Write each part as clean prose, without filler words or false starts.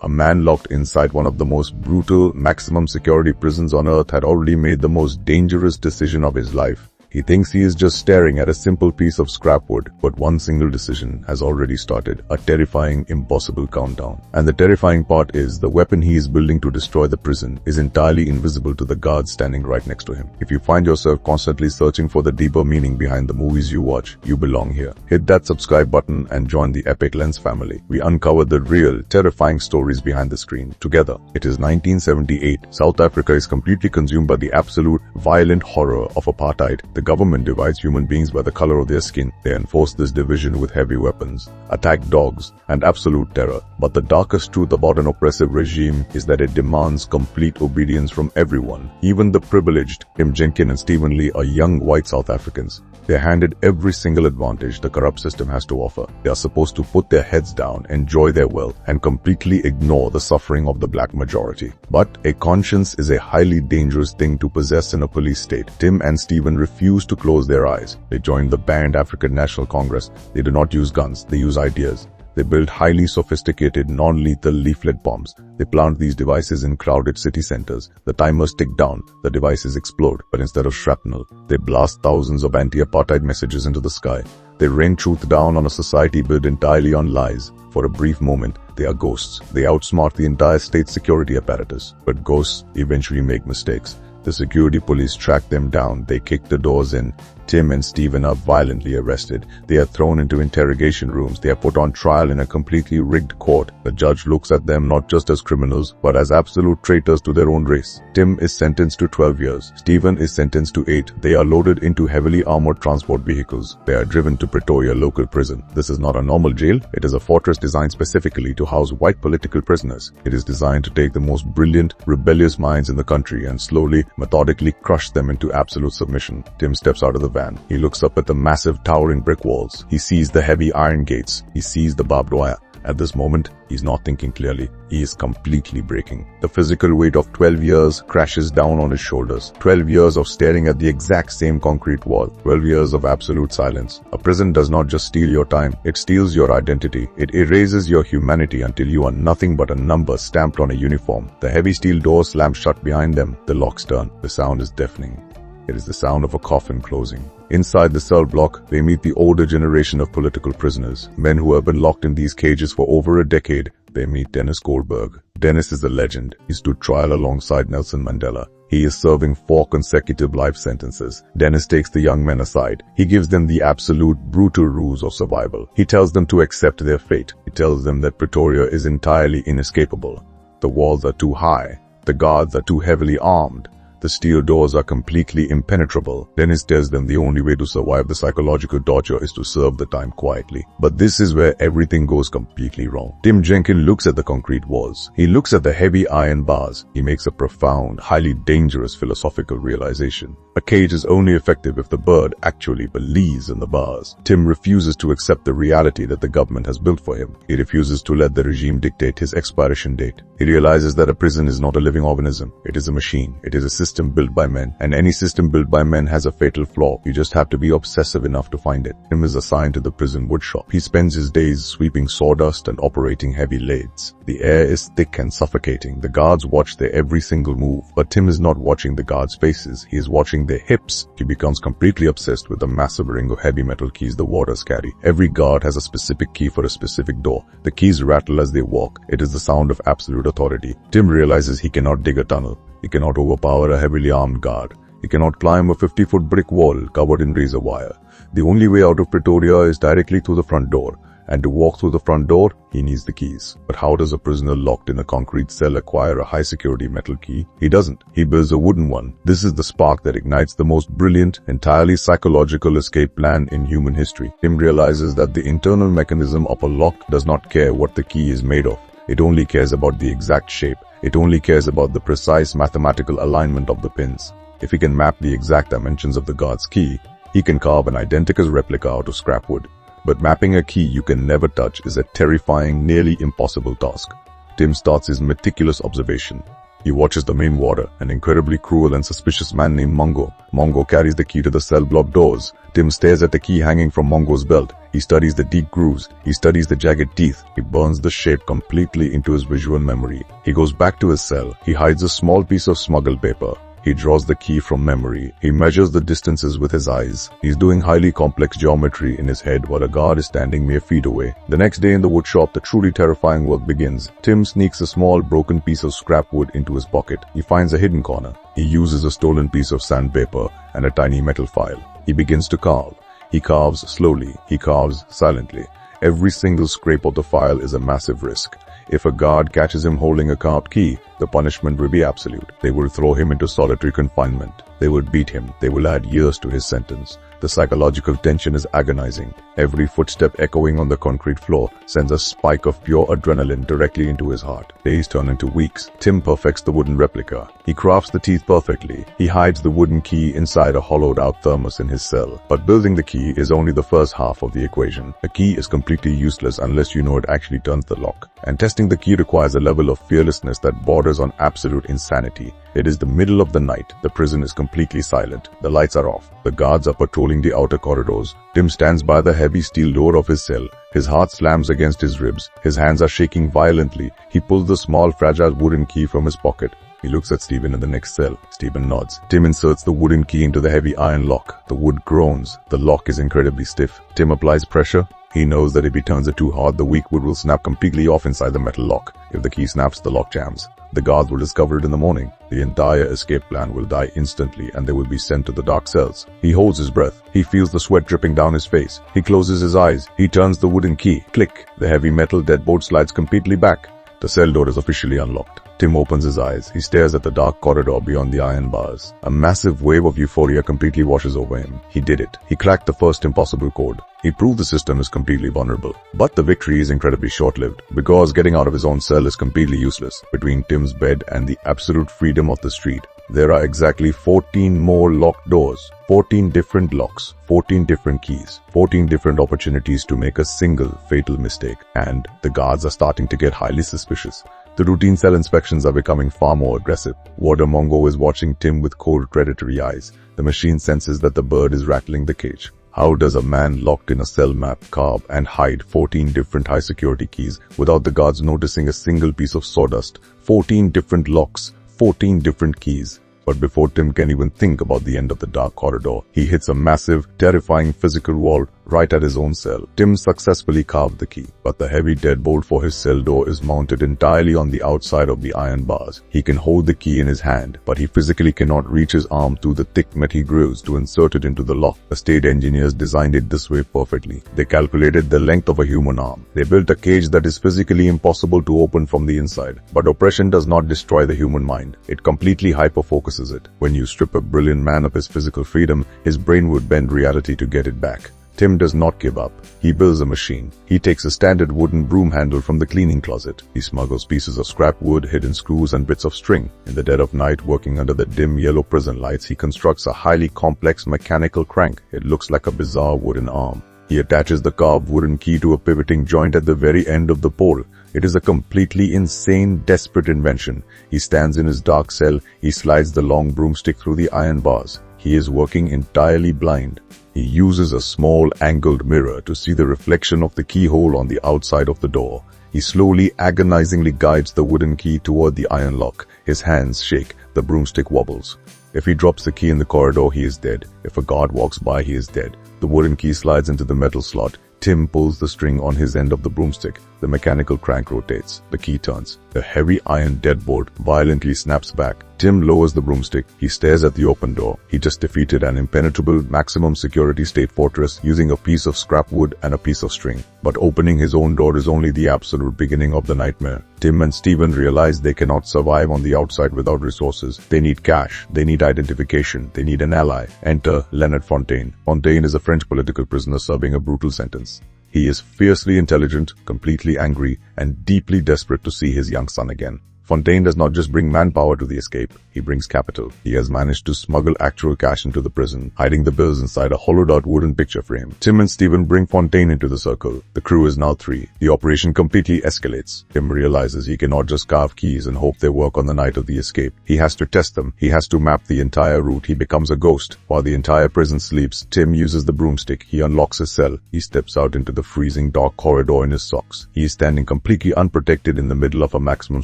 A man locked inside one of the most brutal, maximum security prisons on earth had already made the most dangerous decision of his life. He thinks he is just staring at a simple piece of scrap wood, but one single decision has already started, a terrifying, impossible countdown. And the terrifying part is, the weapon he is building to destroy the prison is entirely invisible to the guards standing right next to him. If you find yourself constantly searching for the deeper meaning behind the movies you watch, you belong here. Hit that subscribe button and join the Epic Lens family. We uncover the real, terrifying stories behind the screen, together. It is 1978. South Africa is completely consumed by the absolute, violent horror of apartheid. The government divides human beings by the color of their skin. They enforce this division with heavy weapons, attack dogs, and absolute terror. But the darkest truth about an oppressive regime is that it demands complete obedience from everyone. Even the privileged. Tim Jenkin and Stephen Lee are young white South Africans. They are handed every single advantage the corrupt system has to offer. They are supposed to put their heads down, enjoy their wealth, and completely ignore the suffering of the black majority. But a conscience is a highly dangerous thing to possess in a police state. Tim and Stephen refuse to close their eyes. They joined the banned African National Congress. They do not use guns, they use ideas. They build highly sophisticated, non-lethal leaflet bombs. They plant these devices in crowded city centers. The timers tick down, the devices explode, but instead of shrapnel, they blast thousands of anti-apartheid messages into the sky. They rain truth down on a society built entirely on lies. For a brief moment, they are ghosts. They outsmart the entire state security apparatus. But ghosts eventually make mistakes. The security police track them down. They kick the doors in. Tim and Stephen are violently arrested. They are thrown into interrogation rooms. They are put on trial in a completely rigged court. The judge looks at them not just as criminals, but as absolute traitors to their own race. Tim is sentenced to 12 years. Stephen is sentenced to 8. They are loaded into heavily armored transport vehicles. They are driven to Pretoria local prison. This is not a normal jail. It is a fortress designed specifically to house white political prisoners. It is designed to take the most brilliant, rebellious minds in the country and slowly, methodically crush them into absolute submission. Tim steps out of the van. He looks up at the massive towering brick walls. He sees the heavy iron gates. He sees the barbed wire. At this moment, he's not thinking clearly. He is completely breaking. The physical weight of 12 years crashes down on his shoulders. 12 years of staring at the exact same concrete wall. 12 years of absolute silence. A prison does not just steal your time. It steals your identity. It erases your humanity until you are nothing but a number stamped on a uniform. The heavy steel door slams shut behind them. The locks turn. The sound is deafening. It is the sound of a coffin closing. Inside the cell block, they meet the older generation of political prisoners, men who have been locked in these cages for over a decade. They meet Dennis Goldberg. Dennis is a legend. He stood trial alongside Nelson Mandela. He is serving 4 consecutive life sentences. Dennis takes the young men aside. He gives them the absolute brutal rules of survival. He tells them to accept their fate. He tells them that Pretoria is entirely inescapable. The walls are too high. The guards are too heavily armed. The steel doors are completely impenetrable. Dennis tells them the only way to survive the psychological torture is to serve the time quietly. But this is where everything goes completely wrong. Tim Jenkin looks at the concrete walls. He looks at the heavy iron bars. He makes a profound, highly dangerous philosophical realization. A cage is only effective if the bird actually believes in the bars. Tim refuses to accept the reality that the government has built for him. He refuses to let the regime dictate his expiration date. He realizes that a prison is not a living organism. It is a machine. It is a system built by men. And any system built by men has a fatal flaw. You just have to be obsessive enough to find it. Tim is assigned to the prison woodshop. He spends his days sweeping sawdust and operating heavy lathes. The air is thick and suffocating. The guards watch their every single move. But Tim is not watching the guards' faces. He is watching their hips. He becomes completely obsessed with the massive ring of heavy metal keys the warders carry. Every guard has a specific key for a specific door. The keys rattle as they walk. It is the sound of absolute authority. Tim realizes he cannot dig a tunnel. He cannot overpower a heavily armed guard. He cannot climb a 50-foot brick wall covered in razor wire. The only way out of Pretoria is directly through the front door. And to walk through the front door, he needs the keys. But how does a prisoner locked in a concrete cell acquire a high-security metal key? He doesn't. He builds a wooden one. This is the spark that ignites the most brilliant, entirely psychological escape plan in human history. Tim realizes that the internal mechanism of a lock does not care what the key is made of. It only cares about the exact shape. It only cares about the precise mathematical alignment of the pins. If he can map the exact dimensions of the guard's key, he can carve an identical replica out of scrap wood. But mapping a key you can never touch is a terrifying, nearly impossible task. Tim starts his meticulous observation. He watches the main warder, an incredibly cruel and suspicious man named Mongo. Mongo carries the key to the cell block doors. Tim stares at the key hanging from Mongo's belt. He studies the deep grooves. He studies the jagged teeth. He burns the shape completely into his visual memory. He goes back to his cell. He hides a small piece of smuggled paper. He draws the key from memory. He measures the distances with his eyes. He's doing highly complex geometry in his head while a guard is standing mere feet away. The next day in the woodshop, the truly terrifying work begins. Tim sneaks a small broken piece of scrap wood into his pocket. He finds a hidden corner. He uses a stolen piece of sandpaper and a tiny metal file. He begins to carve. He carves slowly. He carves silently. Every single scrape of the file is a massive risk. If a guard catches him holding a carved key, the punishment will be absolute. They will throw him into solitary confinement. They will beat him. They will add years to his sentence. The psychological tension is agonizing. Every footstep echoing on the concrete floor sends a spike of pure adrenaline directly into his heart. Days turn into weeks. Tim perfects the wooden replica. He crafts the teeth perfectly. He hides the wooden key inside a hollowed-out thermos in his cell. But building the key is only the first half of the equation. A key is completely useless unless you know it actually turns the lock. And testing the key requires a level of fearlessness that borders on absolute insanity. It is the middle of the night. The prison is completely silent. The lights are off. The guards are patrolling the outer corridors. Tim stands by the heavy steel door of his cell. His heart slams against his ribs. His hands are shaking violently. He pulls the small, fragile wooden key from his pocket. He looks at Stephen in the next cell. Stephen nods. Tim inserts the wooden key into the heavy iron lock. The wood groans. The lock is incredibly stiff. Tim applies pressure. He knows that if he turns it too hard, the weak wood will snap completely off inside the metal lock. If the key snaps, the lock jams. The guards will discover it in the morning. The entire escape plan will die instantly and they will be sent to the dark cells. He holds his breath. He feels the sweat dripping down his face. He closes his eyes. He turns the wooden key. Click. The heavy metal deadbolt slides completely back. The cell door is officially unlocked. Tim opens his eyes. He stares at the dark corridor beyond the iron bars. A massive wave of euphoria completely washes over him. He did it. He cracked the first impossible code. He proved the system is completely vulnerable. But the victory is incredibly short-lived, because getting out of his own cell is completely useless. Between Tim's bed and the absolute freedom of the street, there are exactly 14 more locked doors, 14 different locks, 14 different keys, 14 different opportunities to make a single fatal mistake. And the guards are starting to get highly suspicious. The routine cell inspections are becoming far more aggressive. Warder Mongo is watching Tim with cold, predatory eyes. The machine senses that the bird is rattling the cage. How does a man locked in a cell map carve and hide 14 different high-security keys without the guards noticing a single piece of sawdust? 14 different locks, 14 different keys. But before Tim can even think about the end of the dark corridor, he hits a massive, terrifying physical wall right at his own cell. Tim successfully carved the key, but the heavy deadbolt for his cell door is mounted entirely on the outside of the iron bars. He can hold the key in his hand, but he physically cannot reach his arm through the thick metal grooves to insert it into the lock. The state engineers designed it this way perfectly. They calculated the length of a human arm. They built a cage that is physically impossible to open from the inside. But oppression does not destroy the human mind. It completely hyper-focuses it. When you strip a brilliant man of his physical freedom, his brain would bend reality to get it back. Tim does not give up. He builds a machine. He takes a standard wooden broom handle from the cleaning closet. He smuggles pieces of scrap wood, hidden screws, and bits of string. In the dead of night, working under the dim yellow prison lights, he constructs a highly complex mechanical crank. It looks like a bizarre wooden arm. He attaches the carved wooden key to a pivoting joint at the very end of the pole. It is a completely insane, desperate invention. He stands in his dark cell. He slides the long broomstick through the iron bars. He is working entirely blind. He uses a small angled mirror to see the reflection of the keyhole on the outside of the door. He slowly, agonizingly guides the wooden key toward the iron lock. His hands shake. The broomstick wobbles. If he drops the key in the corridor, he is dead. If a guard walks by, he is dead. The wooden key slides into the metal slot. Tim pulls the string on his end of the broomstick. The mechanical crank rotates. The key turns. The heavy iron deadbolt violently snaps back. Tim lowers the broomstick. He stares at the open door. He just defeated an impenetrable maximum security state fortress using a piece of scrap wood and a piece of string. But opening his own door is only the absolute beginning of the nightmare. Tim and Stephen realize they cannot survive on the outside without resources. They need cash. They need identification. They need an ally. Enter Leonard Fontaine. Fontaine is a French political prisoner serving a brutal sentence. He is fiercely intelligent, completely angry, and deeply desperate to see his young son again. Fontaine does not just bring manpower to the escape, he brings capital. He has managed to smuggle actual cash into the prison, hiding the bills inside a hollowed-out wooden picture frame. Tim and Stephen bring Fontaine into the circle. The crew is now 3. The operation completely escalates. Tim realizes he cannot just carve keys and hope they work on the night of the escape. He has to test them. He has to map the entire route. He becomes a ghost. While the entire prison sleeps, Tim uses the broomstick. He unlocks his cell. He steps out into the freezing dark corridor in his socks. He is standing completely unprotected in the middle of a maximum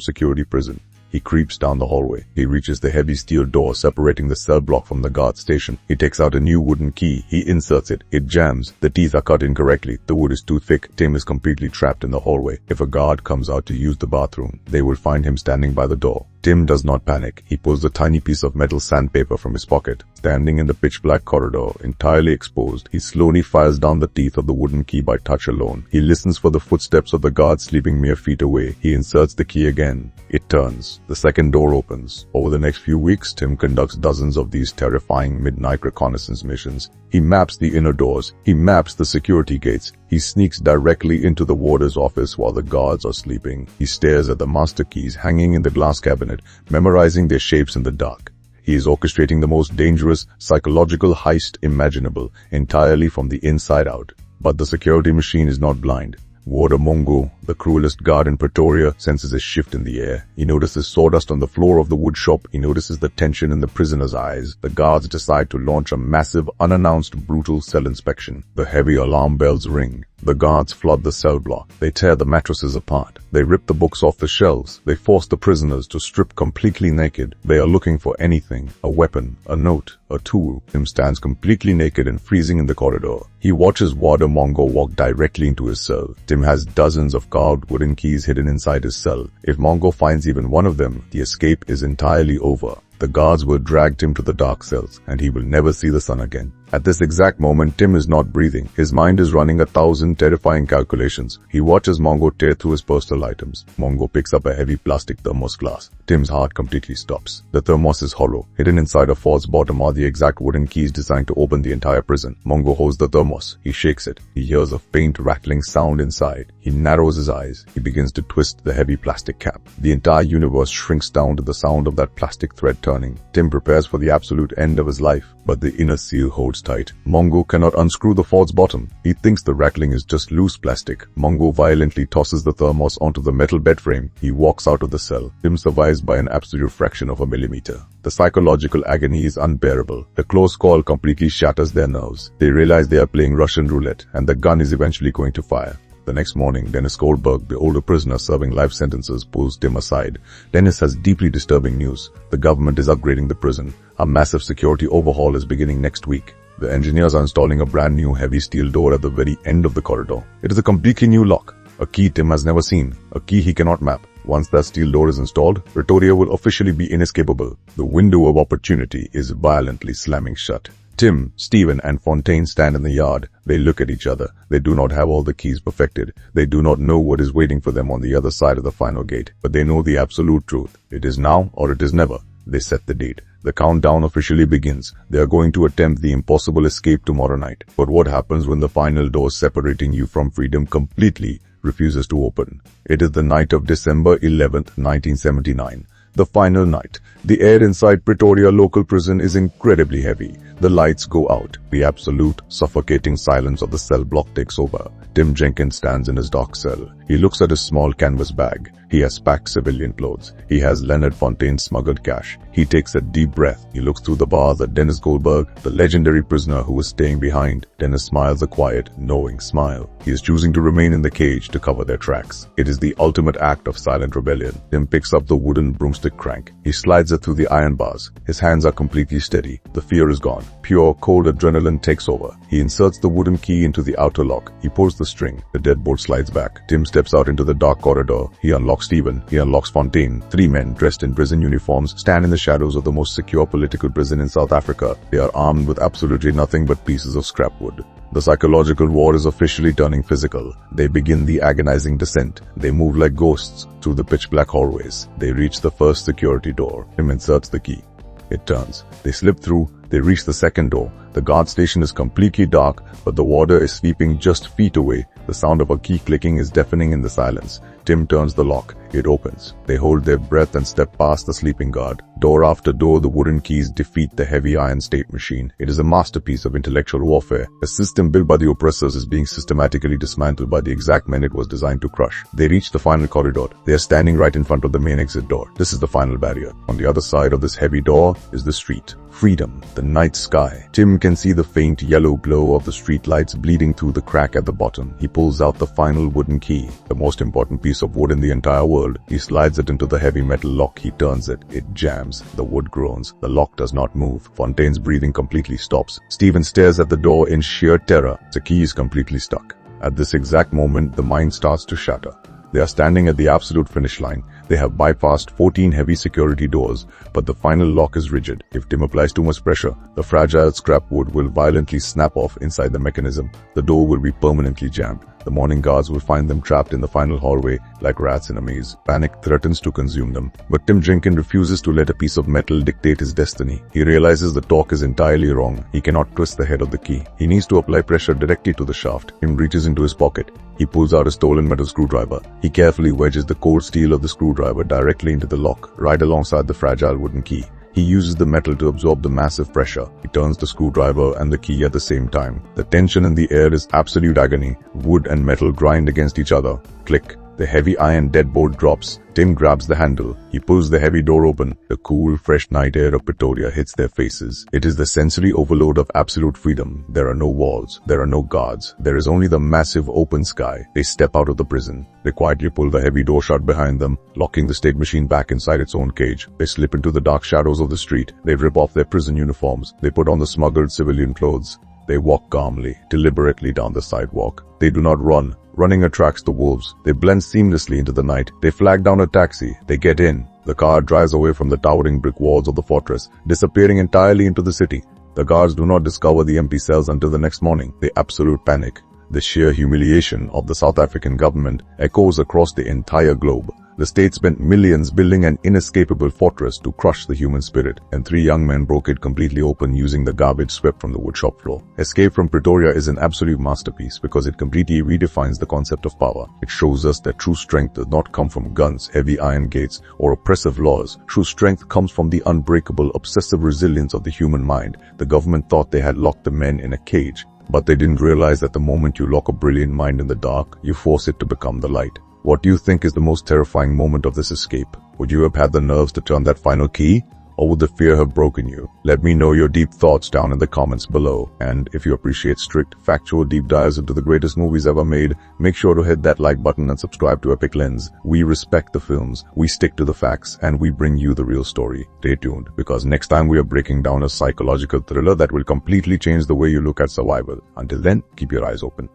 security prison. He creeps down the hallway. He reaches the heavy steel door separating the cell block from the guard station. He takes out a new wooden key. He inserts it. It jams. The teeth are cut incorrectly. The wood is too thick. Tim is completely trapped in the hallway. If a guard comes out to use the bathroom, they will find him standing by the door. Tim does not panic. He pulls a tiny piece of metal sandpaper from his pocket. Standing in the pitch-black corridor, entirely exposed, he slowly files down the teeth of the wooden key by touch alone. He listens for the footsteps of the guard sleeping mere feet away. He inserts the key again. It turns. The second door opens. Over the next few weeks, Tim conducts dozens of these terrifying midnight reconnaissance missions. He maps the inner doors. He maps the security gates. He sneaks directly into the warder's office while the guards are sleeping. He stares at the master keys hanging in the glass cabinet, memorizing their shapes in the dark. He is orchestrating the most dangerous psychological heist imaginable, entirely from the inside out. But the security machine is not blind. Warder Mongo, the cruelest guard in Pretoria, senses a shift in the air. He notices sawdust on the floor of the woodshop. He notices the tension in the prisoner's eyes. The guards decide to launch a massive, unannounced, brutal cell inspection. The heavy alarm bells ring. The guards flood the cell block. They tear the mattresses apart. They rip the books off the shelves. They force the prisoners to strip completely naked. They are looking for anything, a weapon, a note, a tool. Tim stands completely naked and freezing in the corridor. He watches Warder Mongo walk directly into his cell. Tim has dozens of carved wooden keys hidden inside his cell. If Mongo finds even one of them, the escape is entirely over. The guards will drag Tim to the dark cells, and he will never see the sun again. At this exact moment, Tim is not breathing. His mind is running 1,000 terrifying calculations. He watches Mongo tear through his personal items. Mongo picks up a heavy plastic thermos glass. Tim's heart completely stops. The thermos is hollow. Hidden inside a false bottom are the exact wooden keys designed to open the entire prison. Mongo holds the thermos. He shakes it. He hears a faint rattling sound inside. He narrows his eyes. He begins to twist the heavy plastic cap. The entire universe shrinks down to the sound of that plastic thread turning. Tim prepares for the absolute end of his life, but the inner seal holds tight. Mongo cannot unscrew the false bottom. He thinks the rattling is just loose plastic. Mongo violently tosses the thermos onto the metal bed frame. He walks out of the cell. Tim survives by an absolute fraction of a millimeter. The psychological agony is unbearable. The close call completely shatters their nerves. They realize they are playing Russian roulette, and the gun is eventually going to fire. The next morning, Dennis Goldberg, the older prisoner serving life sentences, pulls Tim aside. Dennis has deeply disturbing news. The government is upgrading the prison. A massive security overhaul is beginning next week. The engineers are installing a brand new heavy steel door at the very end of the corridor. It is a completely new lock. A key Tim has never seen. A key he cannot map. Once that steel door is installed, Pretoria will officially be inescapable. The window of opportunity is violently slamming shut. Tim, Stephen, and Fontaine stand in the yard. They look at each other. They do not have all the keys perfected. They do not know what is waiting for them on the other side of the final gate. But they know the absolute truth. It is now or it is never. They set the date. The countdown officially begins. They are going to attempt the impossible escape tomorrow night. But what happens when the final door separating you from freedom completely refuses to open? It is the night of December 11th, 1979. The final night. The air inside Pretoria local prison is incredibly heavy. The lights go out. The absolute, suffocating silence of the cell block takes over. Tim Jenkin stands in his dark cell. He looks at his small canvas bag. He has packed civilian clothes. He has Leonard Fontaine's smuggled cash. He takes a deep breath. He looks through the bars at Dennis Goldberg, the legendary prisoner who is staying behind. Dennis smiles a quiet, knowing smile. He is choosing to remain in the cage to cover their tracks. It is the ultimate act of silent rebellion. Tim picks up the wooden broomstick crank. He slides it through the iron bars. His hands are completely steady. The fear is gone. Pure, cold adrenaline takes over. He inserts the wooden key into the outer lock. He pulls the string. The deadbolt slides back. Tim steps out into the dark corridor. He unlocks Stephen. He unlocks Fontaine. 3 men dressed in prison uniforms stand in the shadows of the most secure political prison in South Africa. They are armed with absolutely nothing but pieces of scrap wood. The psychological war is officially turning physical. They begin the agonizing descent. They move like ghosts through the pitch-black hallways. They reach the first security door. Tim inserts the key. It turns. They slip through. They reach the second door. The guard station is completely dark, but the warder is sweeping just feet away. The sound of a key clicking is deafening in the silence. Tim turns the lock. It opens. They hold their breath and step past the sleeping guard. Door after door, the wooden keys defeat the heavy iron state machine. It is a masterpiece of intellectual warfare. A system built by the oppressors is being systematically dismantled by the exact men it was designed to crush. They reach the final corridor. They are standing right in front of the main exit door. This is the final barrier. On the other side of this heavy door is the street. Freedom, the night sky. Tim can see the faint yellow glow of the street lights bleeding through the crack at the bottom. He pulls out the final wooden key, the most important piece of wood in the entire world. He slides it into the heavy metal lock. He turns it. It jams. The wood groans. The lock does not move. Fontaine's breathing completely stops. Stephen stares at the door in sheer terror. The key is completely stuck. At this exact moment, the mind starts to shatter. They are standing at the absolute finish line. They have bypassed 14 heavy security doors, but the final lock is rigid. If Tim applies too much pressure, the fragile scrap wood will violently snap off inside the mechanism. The door will be permanently jammed. The morning guards will find them trapped in the final hallway like rats in a maze. Panic threatens to consume them. But Tim Jenkin refuses to let a piece of metal dictate his destiny. He realizes the torque is entirely wrong. He cannot twist the head of the key. He needs to apply pressure directly to the shaft. Tim reaches into his pocket. He pulls out a stolen metal screwdriver. He carefully wedges the cold steel of the screwdriver directly into the lock, right alongside the fragile wooden key. He uses the metal to absorb the massive pressure. He turns the screwdriver and the key at the same time. The tension in the air is absolute agony. Wood and metal grind against each other. Click. The heavy iron deadbolt drops. Tim grabs the handle. He pulls the heavy door open. The cool, fresh night air of Pretoria hits their faces. It is the sensory overload of absolute freedom. There are no walls. There are no guards. There is only the massive open sky. They step out of the prison. They quietly pull the heavy door shut behind them, locking the state machine back inside its own cage. They slip into the dark shadows of the street. They rip off their prison uniforms. They put on the smuggled civilian clothes. They walk calmly, deliberately down the sidewalk. They do not run. Running attracts the wolves. They blend seamlessly into the night. They flag down a taxi. They get in. The car drives away from the towering brick walls of the fortress, disappearing entirely into the city. The guards do not discover the empty cells until the next morning. They absolute panic. The sheer humiliation of the South African government echoes across the entire globe. The state spent millions building an inescapable fortress to crush the human spirit, and 3 young men broke it completely open using the garbage swept from the woodshop floor. Escape from Pretoria is an absolute masterpiece because it completely redefines the concept of power. It shows us that true strength does not come from guns, heavy iron gates, or oppressive laws. True strength comes from the unbreakable, obsessive resilience of the human mind. The government thought they had locked the men in a cage, but they didn't realize that the moment you lock a brilliant mind in the dark, you force it to become the light. What do you think is the most terrifying moment of this escape? Would you have had the nerves to turn that final key? Or would the fear have broken you? Let me know your deep thoughts down in the comments below. And if you appreciate strict, factual deep dives into the greatest movies ever made, make sure to hit that like button and subscribe to Epic Lens. We respect the films, we stick to the facts, and we bring you the real story. Stay tuned, because next time we are breaking down a psychological thriller that will completely change the way you look at survival. Until then, keep your eyes open.